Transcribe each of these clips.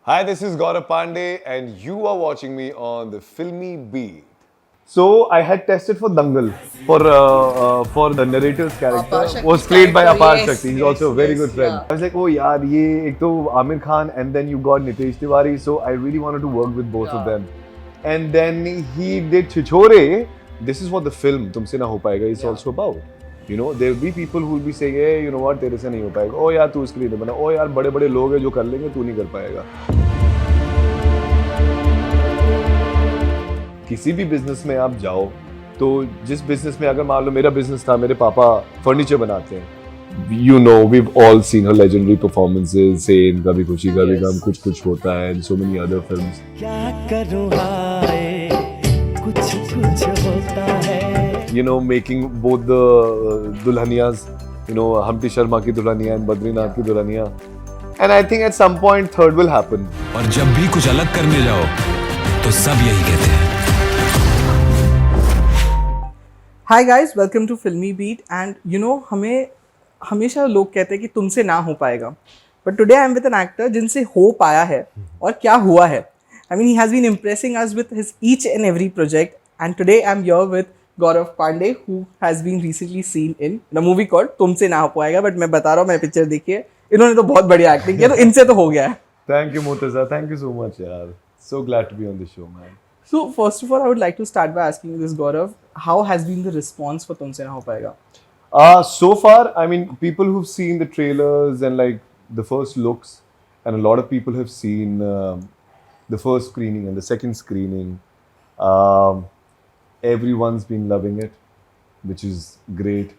Hi, this is Gaurav Pandey, and you are watching me on the FilmiBeat. So I had tested for Dangal for the narrator's character was played by Apar Shakti. He's also a very good friend. I was like, oh yaar, ye ek to Amir Khan and then you got Nitesh Tiwari. So I really wanted to work with both of them. And then he did Chichore. This is what the film Tumse Na Ho Payega is also about. You know, there will be people who will be saying, hey, you know what, तेरे से नहीं हो पाएगा. Oh यार, तू इसके लिए नहीं बना. Oh यार, बड़े-बड़े लोग हैं जो कर लेंगे, तू नहीं कर पाएगा. किसी भी बिजनेस में आप जाओ तो जिस बिजनेस में अगर मान लो मेरा बिजनेस था, मेरे पापा फर्नीचर बनाते हैं, you know, we've all seen her legendary performances, say in कभी खुशी कभी गम, कुछ कुछ होता है, and so many other films. क्या करूँ हाय, कुछ कुछ होता है. You know, making both the Dulhaniyas, you know, Hamti Sharma की Dulhaniya and Badrinath की Dulhaniya, and I think at some point third will happen. और जब भी कुछ अलग करने जाओ तो सब यही कहते हैं. Hi guys, welcome to FilmiBeat and you know हमें हमेशा लोग कहते हैं कि तुमसे ना हो पाएगा, but today I am with an actor जिनसे हो पाया है और क्या हुआ है. I mean he has been impressing us with his each and every project and today I am here with Gaurav Pandey who has been recently seen in a movie called तुमसे ना हो पाएगा. But मैं बता रहा हूँ, मैं picture देखी है, इन्होंने तो बहुत बढ़िया एक्टिंग किया, तो इनसे तो हो गया है. Thank you Murtaza, thank you so much यार. So glad to be on the show, man. So first of all, I would like to start by asking you this, Gaurav. How has been the response for Tumse Na Ho Payega? So far, I mean, people who've seen the trailers and like the first looks, and a lot of people have seen the first screening and the second screening. Everyone's been loving it, which is great.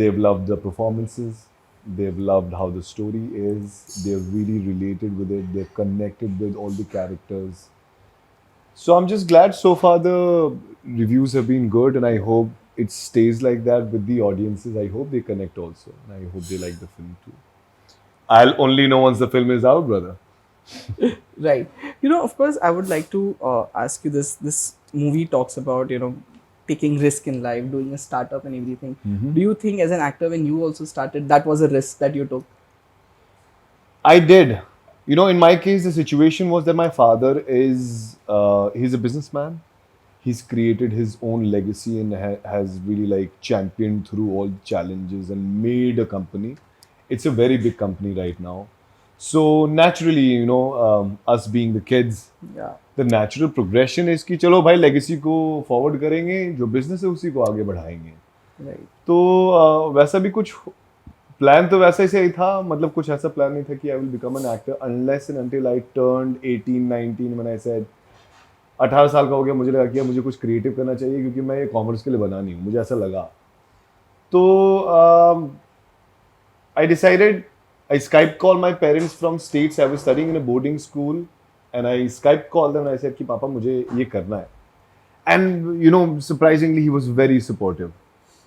They've loved the performances. They've loved how the story is. They've really related with it. They've connected with all the characters. So I'm just glad so far the reviews have been good, and I hope it stays like that with the audiences. I hope they connect also, and I hope they like the film too. I'll only know once the film is out, brother. Right. You know, of course, I would like to ask you this. This movie talks about, you know, taking risk in life, doing a startup and everything. Do you think as an actor, when you also started, that was a risk that you took? I did. You know, in my case, the situation was that my father is, he's a businessman. He's created his own legacy and has really like championed through all challenges and made a company. It's a very big company right now. So naturally, you know, us being the kids, the natural progression is कि चलो भाई legacy को forward करेंगे, जो business है उसी को आगे बढ़ाएंगे. Right. तो वैसा भी कुछ प्लान तो वैसा ही था, मतलब कुछ ऐसा प्लान नहीं था कि I will become an actor unless and until I turned 18, 19 when I said 18 साल का हो गया, मुझे लगा कि मुझे कुछ क्रिएटिव करना चाहिए क्योंकि मैं ये कॉमर्स के लिए बना नहीं हूँ, मुझे ऐसा लगा. तो I decided, I Skype called my parents from States. I was studying in a boarding school and I Skype called them and I said कि पापा मुझे ये करना है. And you know, surprisingly, he was very supportive.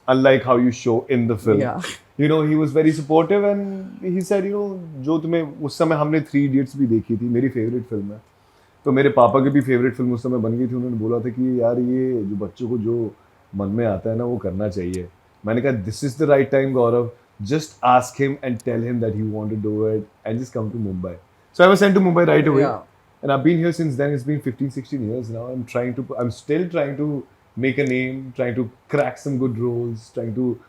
Unlike how you show in the film. Yeah. You know, he was very supportive and he said, you know, जो तुम्हें उस समय हमने 3 Idiots भी देखी थी, मेरी फेवरेट फिल्म है. तो मेरे पापा की भी फेवरेट फिल्म उस समय बन गई थी. उन्होंने बोला था कि यार ये जो बच्चों को जो मन में आता है ना वो करना चाहिए. मैंने कहा this is the right time, Gaurav. Just ask him and tell him that you want to do it and just come to Mumbai. So I was sent to Mumbai right away. Yeah. And I've been here since then. It's been 15, 16 years now. I'm still trying to make a name, trying to crack some good roles, trying to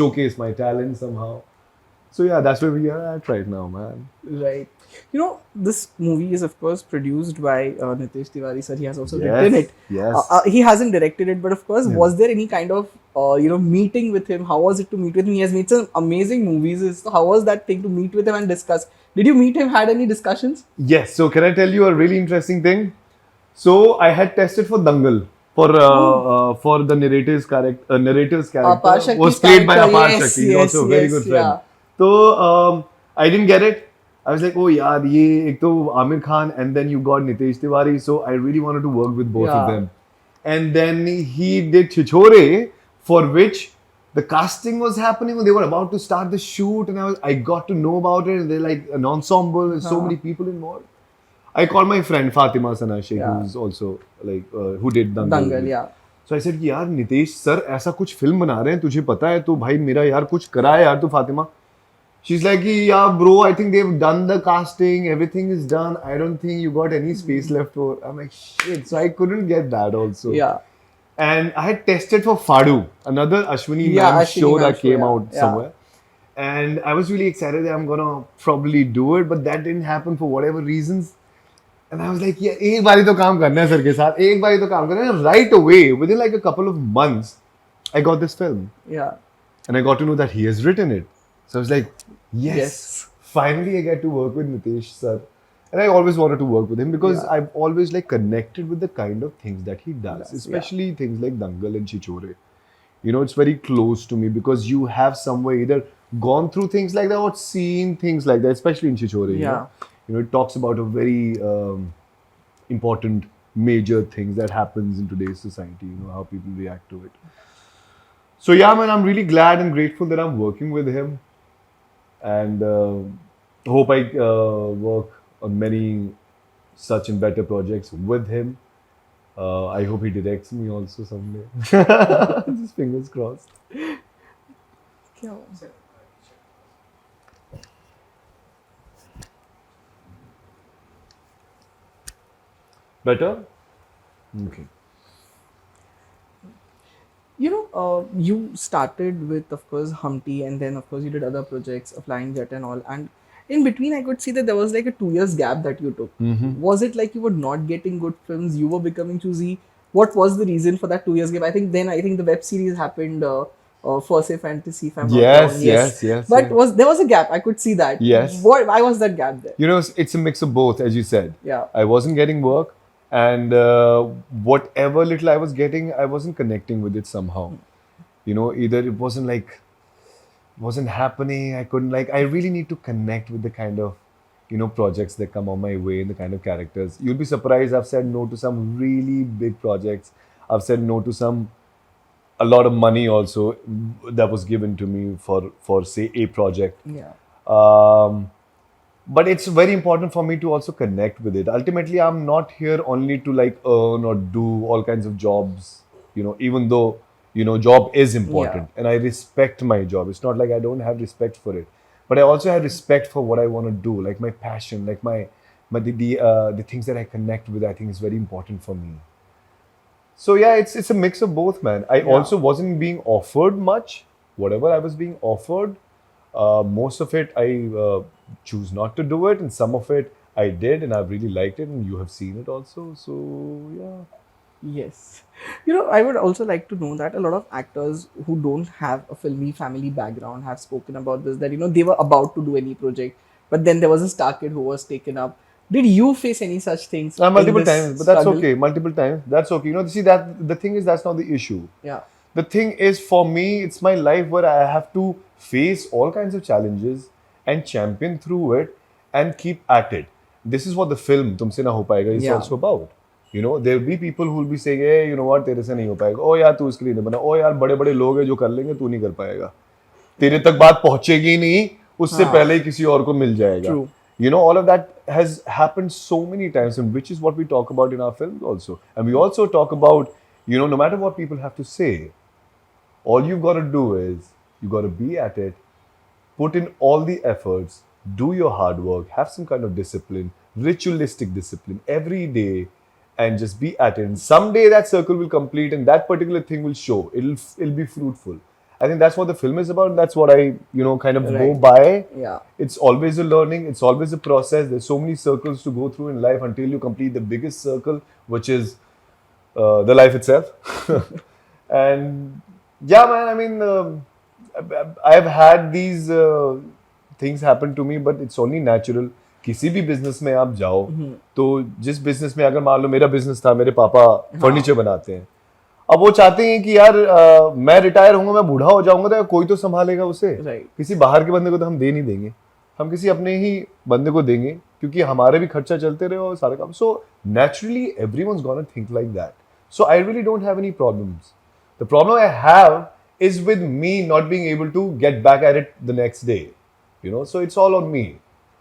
showcase my talent somehow. So yeah, that's where we are at right now, man. Right. You know, this movie is of course produced by Nitesh Tiwari sir. He has also written it. Yes. He hasn't directed it, but of course, was there any kind of you know, meeting with him? How was it to meet with him? He has made some amazing movies. So how was that thing to meet with him and discuss? Did you meet him? Had any discussions? Yes. So can I tell you a really interesting thing? So I had tested for Dangal for the narrator's character was played by Apar Shakti. He's also a very good friend. Yeah. So I didn't get it. I was like, oh yaar, ये एक तो Amir Khan and then you got Nitesh Tiwari. So I really wanted to work with both of them. And then he did Chichore, for which the casting was happening. They were about to start the shoot, and I got to know about it. And they're like an ensemble. There's so many people involved. I called my friend Fatima Sanashe, who's also like who did Dangal. Yeah. So I said कि यार Nitesh sir ऐसा कुछ film बना रहे हैं, तुझे पता है तो भाई मेरा यार कुछ करा है यार तू Fatima. She's like, yeah, bro, I think they've done the casting, everything is done. I don't think you got any space left for. I'm like, shit. So I couldn't get that also. Yeah. And I had tested for Fadu, another Ashwini Yeah, ma'am Ashwini show ma'am that show, came yeah. out Yeah. somewhere. And I was really excited that I'm gonna probably do it, but that didn't happen for whatever reasons. And I was like, yeah, एक बारी तो काम करना है sir के साथ, एक बारी तो काम करना है. Right away, within like a couple of months, I got this film. Yeah. And I got to know that he has written it. So I was like, Yes. finally I get to work with Nitesh sir. And I always wanted to work with him because Yeah. I've always like connected with the kind of things that he does, Yes, especially things like Dangal and Chichore. You know, it's very close to me because you have somewhere either gone through things like that or seen things like that, especially in Chichore. Yeah. You know, it talks about a very important major things that happens in today's society, you know, how people react to it. So yeah, man, I'm really glad and grateful that I'm working with him, and hope I work on many such and better projects with him. I hope he directs me also someday. Just fingers crossed. क्या हुआ? Better? Okay. You know, you started with, of course, Humpty, and then, of course, you did other projects, Flying Jet and all. And in between, I could see that there was like a 2 years gap that you took. Was it like you were not getting good films? You were becoming choosy? What was the reason for that 2 years gap? I think the web series happened, First Say Fantasy, if I'm not Yes, wrong. yes. But there was a gap. I could see that. Yes. Why was that gap there? You know, it's a mix of both, as you said. Yeah. I wasn't getting work, and whatever little I was getting, I wasn't connecting with it somehow. You know, either it wasn't happening. I couldn't I really need to connect with the kind of, you know, projects that come on my way and the kind of characters. You'll be surprised. I've said no to some really big projects. I've said no to a lot of money also that was given to me for say a project. Yeah. But it's very important for me to also connect with it. Ultimately, I'm not here only to earn or do all kinds of jobs, you know, even though, you know, job is important and I respect my job. It's not like I don't have respect for it, but I also have respect for what I want to do, like my passion, like the things that I connect with. I think is very important for me. So yeah, it's a mix of both, man. I also wasn't being offered much. Whatever I was being offered, most of it I choose not to do it, and some of it I did, and I've really liked it, and you have seen it also. So yeah. Yes. You know, I would also like to know that a lot of actors who don't have a filmy family background have spoken about this, that, you know, they were about to do any project, but then there was a star kid who was taken up. Did you face any such things? Multiple in this times, but that's struggle? okay. Multiple times, that's okay. You know, see that the thing is that's not the issue. Yeah. The thing is, for me, it's my life where I have to face all kinds of challenges and champion through it and keep at it. This is what the film Tumse Na Ho Payega is also about. You know, there will be people who will be saying, hey, you know what, तेरे से नहीं हो पाएगा. Oh यार, तू इसके लिए नहीं बना. Oh यार, बड़े-बड़े लोग हैं जो कर लेंगे, तू नहीं कर पाएगा. तेरे तक बात पहुंचेगी नहीं, उससे पहले ही किसी और को मिल जाएगा. True. You know, all of that has happened so many times, and which is what we talk about in our films also. And we also talk about, you know, no matter what people have to say, all you've got to do is you got to be at it, put in all the efforts, do your hard work, have some kind of discipline, ritualistic discipline every day, and just be at it. And someday that circle will complete, and that particular thing will show. It'll be fruitful. I think that's what the film is about. That's what I, you know, kind of go by. Yeah. It's always a learning. It's always a process. There's so many circles to go through in life until you complete the biggest circle, which is the life itself. And yeah, man, I mean, I've had these things happen to me, but it's only natural. किसी भी business में आप जाओ तो जिस business में अगर मान लो मेरा बिजनेस था, मेरे पापा फर्नीचर बनाते हैं, अब वो चाहते हैं कि यार मैं रिटायर होऊंगा, मैं बूढ़ा हो जाऊंगा तो कोई तो संभालेगा उसे. किसी बाहर के बंदे को तो हम दे नहीं देंगे, हम किसी अपने ही बंदे को देंगे क्योंकि हमारे भी खर्चा चलते रहे और सारे काम. So naturally everyone's gonna think like that. So I really don't have any problems. The problem I have is with me not being able to get back at it the next day. You know, so it's all on me.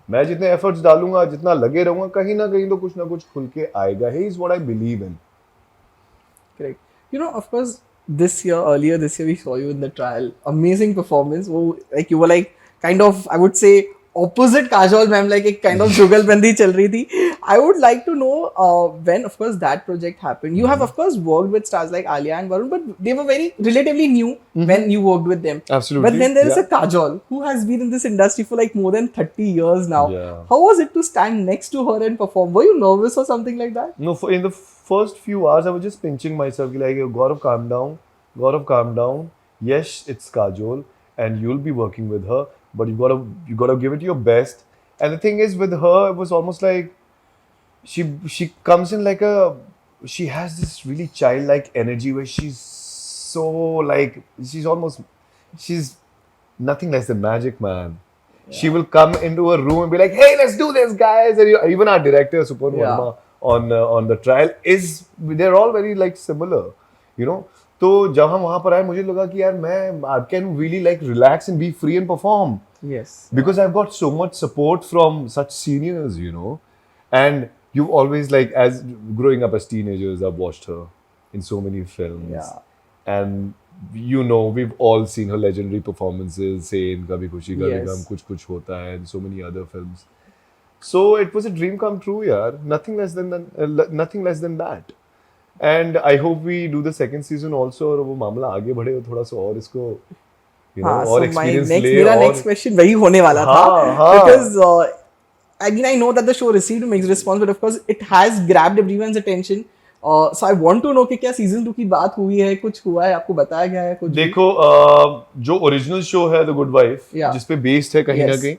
मैं जितने efforts डालूंगा, जितना लगे रहूंगा, कहीं ना कहीं तो कुछ ना कुछ खुल के आएगा. He is what I believe in. Correct. You know, of course, earlier this year, we saw you in the trial. Amazing performance. Oh, like you were like kind of, I would say, opposite Kajol ma'am, like एक kind of जुगलबंदी चल रही थी. I would like to know when, of course, that project happened. You have, of course, worked with stars like Alia and Varun, but they were very relatively new when you worked with them. Absolutely. But then there is Yeah. a Kajol who has been in this industry for like more than 30 years now. Yeah. How was it to stand next to her and perform? Were you nervous or something like that? No, in the first few hours, I was just pinching myself, like, Gaurav, calm down. Gaurav, calm down. Yes, it's Kajol, and you'll be working with her, but you gotta give it your best. And the thing is, with her, it was almost like she comes in like she has this really childlike energy where she's so like she's nothing less than magic, man. Yeah. She will come into a room and be like, "Hey, let's do this, guys!" And even our director, Supur Verma, on the trial they're all very like similar, you know. तो जब हम वहाँ पर आए मुझे लगा कि यार मैं I can really like relax and be free and perform. Yes. Because I've got so much support from such seniors, you know. And you've always like, as growing up as teenagers, I've watched her in so many films. Yeah. And you know, we've all seen her legendary performances, say in Kabhi Khushi Kabhi Gum, Kuch Kuch Hota Hai, and so many other films. So it was a dream come true, yaar. Nothing less than that. And I hope we do the second season also, और वो मामला आगे बढ़े और थोड़ा सा और इसको और experience ले. मेरा next question वही होने वाला था. Because I mean, I know that the show received mixed response, but of course it has grabbed everyone's attention. So I want to know कि क्या season 2 की बात हुई है, कुछ हुआ है, आपको बताया गया है कुछ? देखो, जो ओरिजिनल शो है The Good Wife, जिसपे बेस्ड है कहीं ना कहीं,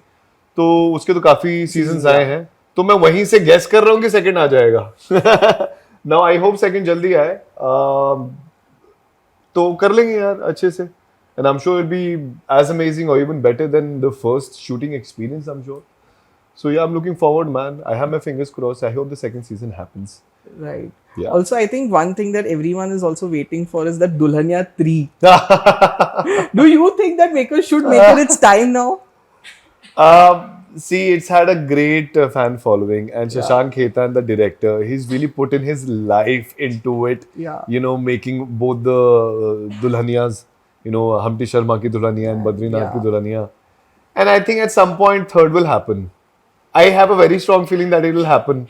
तो उसके तो काफी सीजन्स आए हैं, तो मैं वहीं से गेस कर रहा हूँ कि सेकंड आ जाएगा. Now I hope second जल्दी आए, तो कर लेंगे यार अच्छे से, and I'm sure it'll be as amazing or even better than the first shooting experience, I'm sure. So yeah, I'm looking forward, man. I have my fingers crossed. I hope the second season happens. Right. Yeah. Also, I think one thing that everyone is also waiting for is that Dulhania 3. Do you think that makers should make it its time now? See, it's had a great fan following, and Shashank Khaitan, the director, he's really put in his life into it. Yeah. You know, making both the Dulhaniyas, you know, Humpty Sharma ki Dulhaniya and Badrinath ki Dulhaniya. And I think at some point third will happen. I have a very strong feeling that it will happen.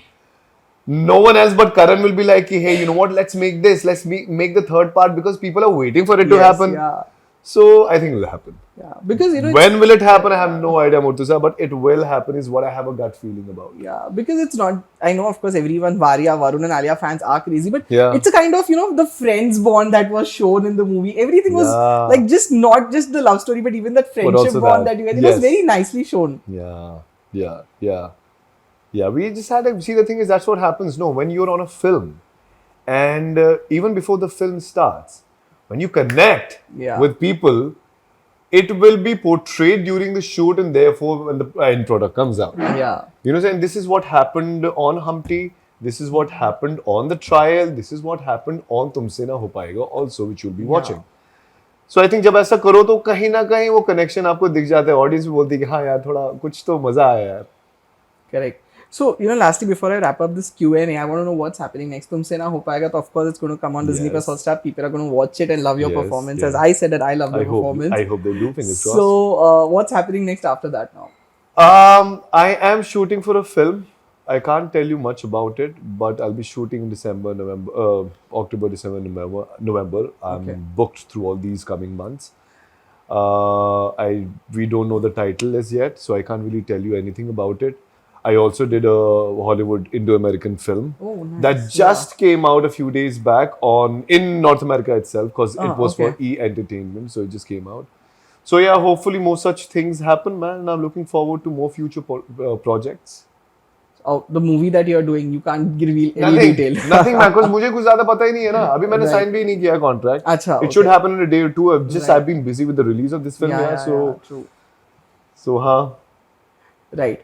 No one else but Karan will be like, hey, you know what, let's make this. Let's make the third part because people are waiting for it to happen. Yeah. So I think it will happen. Yeah, because you know. When will it happen? I have no idea, Murtuza, but it will happen is what I have a gut feeling about. Yeah, because it's not. I know, of course, everyone, Varia, Varun, and Alia fans are crazy, but Yeah. it's a kind of, you know, the friends bond that was shown in the movie. Everything was Yeah. like just not just the love story, but even that friendship also bond that. that you had. It was Yes. very nicely shown. Yeah, we just had to see. The thing is, that's what happens. No, when you're on a film, and even before the film starts, when you connect with people, it will be portrayed during the shoot, and therefore when the end product comes out. Yeah. You know, and this is what happened on Humpty. This is what happened on the trial. This is what happened on Tumse Na Ho Payega also, which you'll be watching. So I think जब ऐसा करो तो कहीं ना कहीं वो connection आपको दिख जाता है. Audience भी बोलती है कि हाँ यार थोड़ा कुछ तो मजा आया यार. Correct. So, you know, lastly, before I wrap up this Q&A, I want to know what's happening next. Tumse Na Ho Payega, so of course it's going to come on Disney Plus Hotstar. People are going to watch it and love your performance. As I said that I love your performance. I hope they do, fingers crossed. So, what's happening next after that now? I am shooting for a film. I can't tell you much about it, but I'll be shooting in December, November, October, December, November. I'm booked through all these coming months. We don't know the title as yet, so I can't really tell you anything about it. I also did a Hollywood Indo-American film that just came out a few days back in North America itself because it was for E-Entertainment, so it just came out. So yeah, hopefully more such things happen, man, and I'm looking forward to more future projects. Oh, the movie that you're doing, you can't reveal any detail. Nothing, man, because मुझे कुछ ज़्यादा पता ही नहीं है ना. अभी मैंने sign भी नहीं किया contract. अच्छा. It should happen in a day or two. I've been busy with the release of this film, Yeah, true. So हाँ. Right.